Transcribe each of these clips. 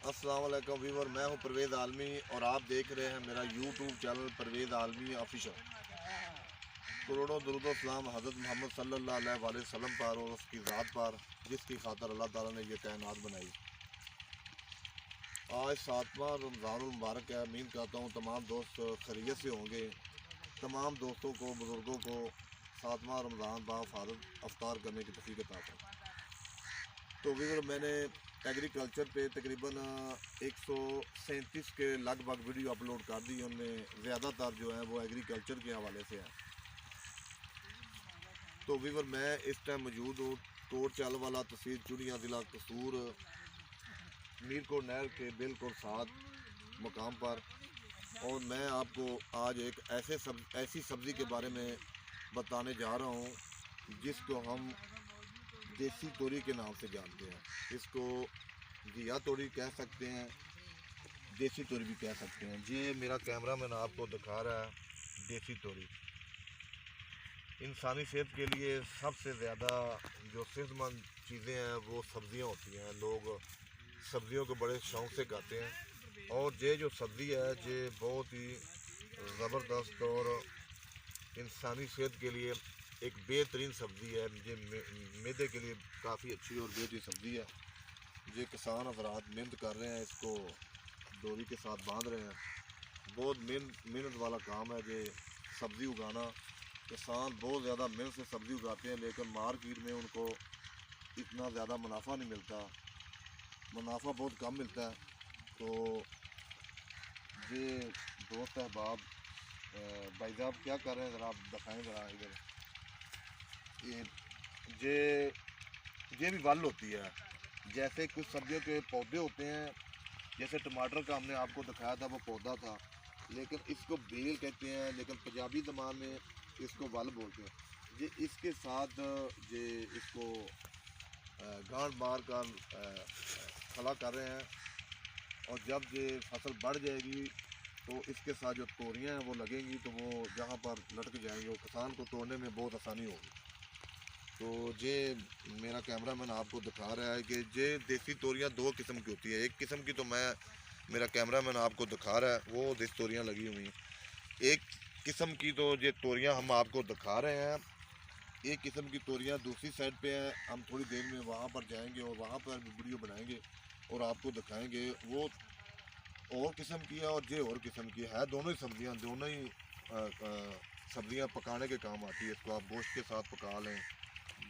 السلام علیکم ویور، میں ہوں پرویز عالمی اور آپ دیکھ رہے ہیں میرا یوٹیوب چینل پرویز عالمی آفیشل۔ کروڑوں درود و سلام حضرت محمد صلی اللہ علیہ وآلہ وسلم پر اور اس کی ذات پر جس کی خاطر اللہ تعالیٰ نے یہ کائنات بنائی۔ آج 7واں رمضان المبارک ہے۔ امید کرتا ہوں تمام دوست خیریت سے ہوں گے۔ تمام دوستوں کو، بزرگوں کو 7واں رمضان بحفاظت افطار کرنے کی توفیق عطا فرمائے۔ تو ویور، میں نے ایگریکلچر پہ تقریباً 137 کے لگ بھگ ویڈیو اپلوڈ کر دی۔ ان میں زیادہ تر جو ہیں وہ ایگریکلچر کے حوالے سے ہیں۔ تو ویور، میں اس ٹائم موجود ہوں کوٹ چال والا، تحصیل چوڑیاں، ضلع قصور، میرکوٹ نہر کے بالکل ساتھ مقام پر، اور میں آپ کو آج ایک ایسی سبزی کے بارے میں بتانے جا رہا ہوں جس کو ہم دیسی توری کے نام سے جانتے ہیں۔ اس کو گھیا توری کہہ سکتے ہیں، دیسی توری بھی کہہ سکتے ہیں۔ یہ میرا کیمرہ مین آپ کو دکھا رہا ہے دیسی توری۔ انسانی صحت کے لیے سب سے زیادہ جو صحت مند چیزیں ہیں وہ سبزیاں ہوتی ہیں۔ لوگ سبزیوں کو بڑے شوق سے کھاتے ہیں، اور یہ جو سبزی ہے یہ بہت ہی زبردست اور انسانی صحت کے لیے ایک بہترین سبزی ہے۔ یہ معدے کے لیے کافی اچھی اور بہترین سبزی ہے۔ یہ کسان حضرات محنت کر رہے ہیں، اس کو ڈوری کے ساتھ باندھ رہے ہیں۔ بہت محنت والا کام ہے یہ سبزی اگانا۔ کسان بہت زیادہ محنت سے سبزی اگاتے ہیں، لیکن مارکیٹ میں ان کو اتنا زیادہ منافع نہیں ملتا، منافع بہت کم ملتا ہے۔ تو یہ دوست احباب، بھائی صاحب کیا کر رہے ہیں ذرا آپ دکھائیں ذرا ادھر۔ یہ بھی ول ہوتی ہے، جیسے کچھ سبزیوں کے پودے ہوتے ہیں، جیسے ٹماٹر کا ہم نے آپ کو دکھایا تھا وہ پودا تھا، لیکن اس کو بیل کہتے ہیں، لیکن پنجابی زبان میں اس کو ول بولتے ہیں۔ یہ اس کے ساتھ یہ اس کو گانٹ مار کر کھڑا کر رہے ہیں، اور جب یہ فصل بڑھ جائے گی تو اس کے ساتھ جو توریاں ہیں وہ لگیں گی، تو وہ جہاں پر لٹک جائیں گے، وہ کسان کو توڑنے میں بہت آسانی ہوگی۔ تو یہ میرا کیمرہ مین آپ کو دکھا رہا ہے کہ یہ دیسی توریاں دو قسم کی ہوتی ہے۔ ایک قسم کی تو میرا کیمرہ مین آپ کو دکھا رہا ہے، وہ دیسی توریاں لگی ہوئی ہیں۔ ایک قسم کی تو یہ توریاں ہم آپ کو دکھا رہے ہیں، ایک قسم کی توریاں دوسری سائڈ پہ ہیں۔ ہم تھوڑی دیر میں وہاں پر جائیں گے اور وہاں پر ویڈیو بنائیں گے اور آپ کو دکھائیں گے۔ وہ اور قسم کی ہے اور یہ اور قسم کی ہے۔ دونوں ہی سبزیاں، دونوں ہی سبزیاں پکانے کے کام آتی ہے۔ اس کو آپ گوشت کے ساتھ پکا لیں،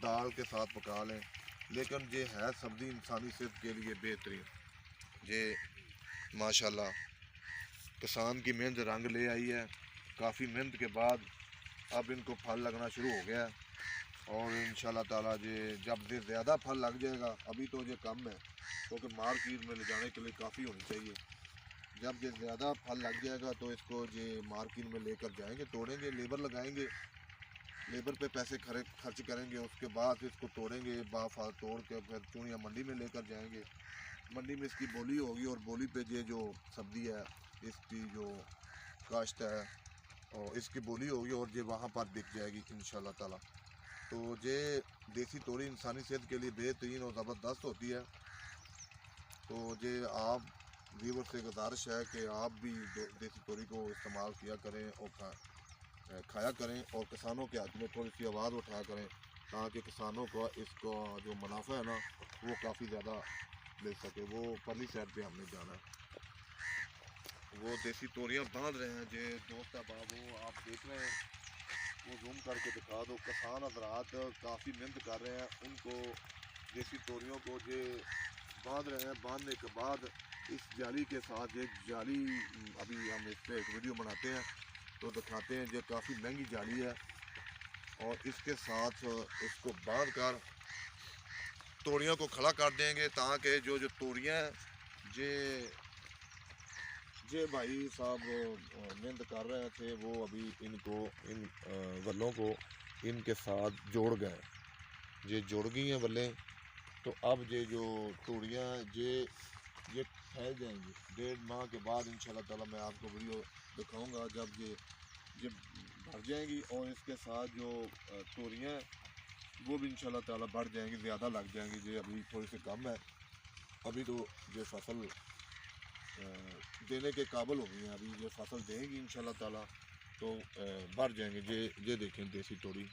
دال کے ساتھ پکا لیں، لیکن یہ ہے سبزی انسانی صحت کے لیے بہترین۔ یہ ماشاءاللہ کسان کی محنت رنگ لے آئی ہے۔ کافی محنت کے بعد اب ان کو پھل لگنا شروع ہو گیا ہے، اور انشاءاللہ تعالیٰ جب یہ زیادہ پھل لگ جائے گا، ابھی تو یہ کم ہے کیونکہ مارکیٹ میں لے جانے کے لیے کافی ہونی چاہیے۔ جب یہ زیادہ پھل لگ جائے گا تو اس کو یہ مارکیٹ میں لے کر جائیں گے، توڑیں گے، لیبر لگائیں گے، لیبر پہ پیسے خرچ کریں گے، اس کے بعد اس کو توڑیں گے، توڑ کے پھر چوڑیاں منڈی میں لے کر جائیں گے۔ منڈی میں اس کی بولی ہوگی، اور بولی پہ یہ جو سبزی ہے اس کی جو کاشت ہے اور اس کی بولی ہوگی، اور یہ وہاں پر بک جائے گی انشاءاللہ تعالیٰ۔ تو یہ دیسی توری انسانی صحت کے لیے بہترین اور زبردست ہوتی ہے۔ تو یہ آپ ویور سے گزارش ہے کہ آپ بھی دیسی توری کو استعمال کیا کریں اور کھایا کریں، اور کسانوں کے حق میں تھوڑی سی آواز اٹھایا کریں، تاکہ کسانوں کو اس کا جو منافع ہے نا وہ کافی زیادہ مل سکے۔ وہ پرلی سائڈ پہ ہم نے جانا ہے، وہ دیسی توریاں باندھ رہے ہیں۔ یہ دوست احباب وہ آپ دیکھ رہے ہیں، وہ زوم کر کے دکھا دو۔ کسان حضرات کافی محنت کر رہے ہیں، ان کو دیسی توریوں کو یہ باندھ رہے ہیں۔ باندھنے کے بعد اس جالی کے ساتھ، ایک جالی ابھی ہم اس پہ ایک ویڈیو بناتے ہیں تو دکھاتے ہیں، یہ کافی مہنگی جالی ہے، اور اس کے ساتھ اس کو باندھ کر توریوں کو کھڑا کر دیں گے، تاکہ جو توریاں ہیں یہ بھائی صاحب محنت کر رہے تھے، وہ ابھی ان ولوں کو ان کے ساتھ جوڑ گئے، یہ جڑ گئی ہیں ولیں۔ تو اب یہ جو توریاں یہ پھیل جائیں گی 1.5 ماہ کے بعد انشاءاللہ تعالیٰ۔ میں آپ کو ویڈیو دکھاؤں گا جب یہ بڑھ جائیں گی، اور اس کے ساتھ جو توریاں ہیں وہ بھی انشاءاللہ تعالیٰ بڑھ جائیں گی، زیادہ لگ جائیں گی۔ یہ ابھی تھوڑی سی کم ہے، ابھی تو یہ فصل دینے کے قابل ہو گئی ہیں. ابھی یہ فصل دیں گی انشاءاللہ تعالیٰ تو بڑھ جائیں گے. یہ دیکھیں دیسی توری،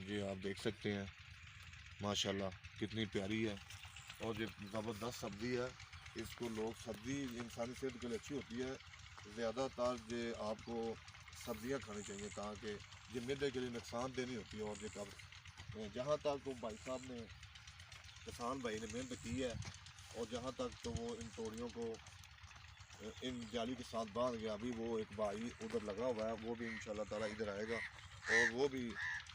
یہ آپ دیکھ سکتے ہیں ماشاءاللہ کتنی پیاری ہے اور یہ زبردست سبزی ہے. اس کو لوگ سبزی انسانی صحت کے لیے اچھی ہوتی ہے. زیادہ تر یہ آپ کو سبزیاں کھانی چاہیے تاکہ یہ معدے کے لیے نقصان دہ نہیں ہوتی ہے. اور یہ کب جہاں تک تو بھائی صاحب نے کسان بھائی نے محنت کی ہے اور جہاں تک تو وہ ان توڑیوں کو ان جالی کے ساتھ باندھ گیا. ابھی وہ ایک بھائی ادھر لگا ہوا ہے، وہ بھی انشاءاللہ تعالیٰ ادھر آئے گا اور وہ بھی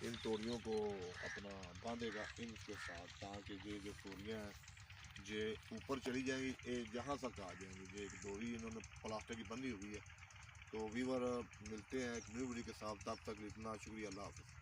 ان توڑیوں کو اپنا باندھے گا ان کے ساتھ تاکہ یہ جو توڑیاں ہیں یہ اوپر چلی جائیں گی، جہاں تک آ جائیں گی. یہ ایک ڈوری انہوں نے پلاسٹر کی بندھی ہوئی ہے. تو ویور ملتے ہیں ایک نیو ویڈیو کے ساتھ، تب تک اتنا شکریہ، اللہ حافظ.